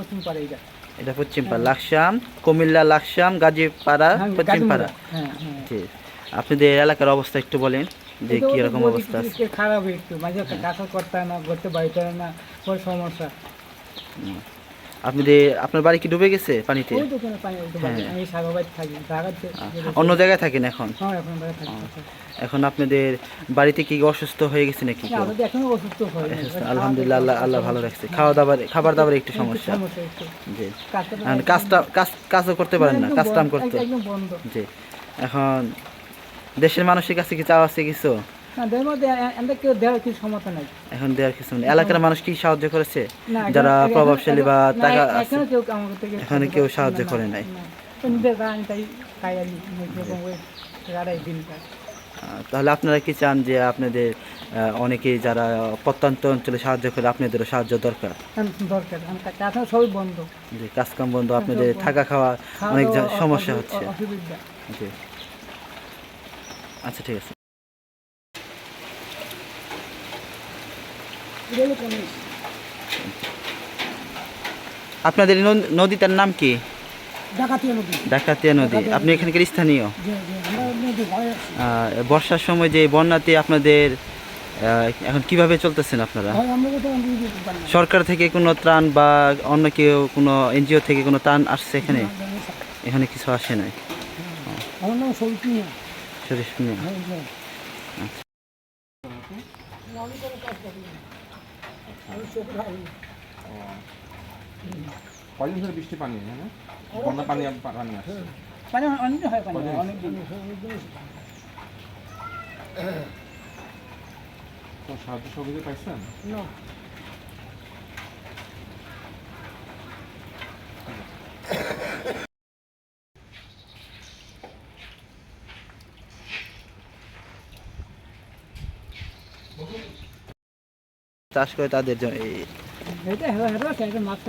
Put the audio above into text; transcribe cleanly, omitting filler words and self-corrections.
পশ্চিম পাড়া এটা। এটা পশ্চিম পাড়া, লাকসাম, কুমিল্লা লাকসাম গাজীপাড়া পশ্চিম পাড়া। হ্যাঁ হ্যাঁ। জি, আপনাদের এলাকার অবস্থা একটু বলেন যে কি রকম অবস্থা আছে? খারাপ একটু, মাঝে একটা কাজ করতে হয় না, করতে বাড়িতে হয় না, কোনো সমস্যা। আপনার বাড়ি কি ডুবে গেছে পানিতে? ওই দোকানে পানি, আমি সাগরবাড়ি থাকি, অন্য জায়গায় থাকেন এখন? হ্যাঁ, এখন বাইরে থাকি। এখন আপনাদের বাড়িতে কি অসুস্থ হয়ে গেছে নাকি কেউ? আমাদের এখনো অসুস্থ হয় না। আলহামদুলিল্লাহ, আল্লাহ ভালো রাখছে। খাবার দাবার একটু সমস্যা। জি, কাজও করতে পারেন না, কাজ কাম করতে। জি, এখন দেশের মানুষের কাছে কি চাওয়া আছে কিছু? এখন দেওয়ার কিছু নেই। এলাকার মানুষ কি সাহায্য করেছে? যারা প্রভাবশালী বা টাকা আছে, এখানে কেউ সাহায্য করে নাই। তাহলে আপনারা কি চান যে আপনাদের অনেকেই যারা প্রত্যন্ত অঞ্চলে সাহায্য করে, আপনাদেরও সাহায্য দরকার? সবই বন্ধ, যে কাজ কাম বন্ধ, আপনাদের থাকা খাওয়া অনেক সমস্যা হচ্ছে। জি, আচ্ছা, ঠিক আছে। আপনাদের নদীটার নাম কি? ডাকাতিয়া নদী। আপনি এখানকার স্থানীয়? বর্ষার সময় যে বন্যাতে আপনাদের এখন কিভাবে চলতেছেন আপনারা? সরকার থেকে কোনো ত্রাণ বা অন্য কেউ, কোনো এনজিও থেকে কোনো ত্রাণ আসছে এখানে? এখানে কিছু আসে নাই। শরীফ মিয়া। কয়দিন ধরে বৃষ্টি পানি, হ্যাঁ, বন্যা পানি পানি আসছে? অনেক হয়, অনেক সাহায্য সহযোগিতা পাইছেন? চাষ করে তাদের জন্য মাছ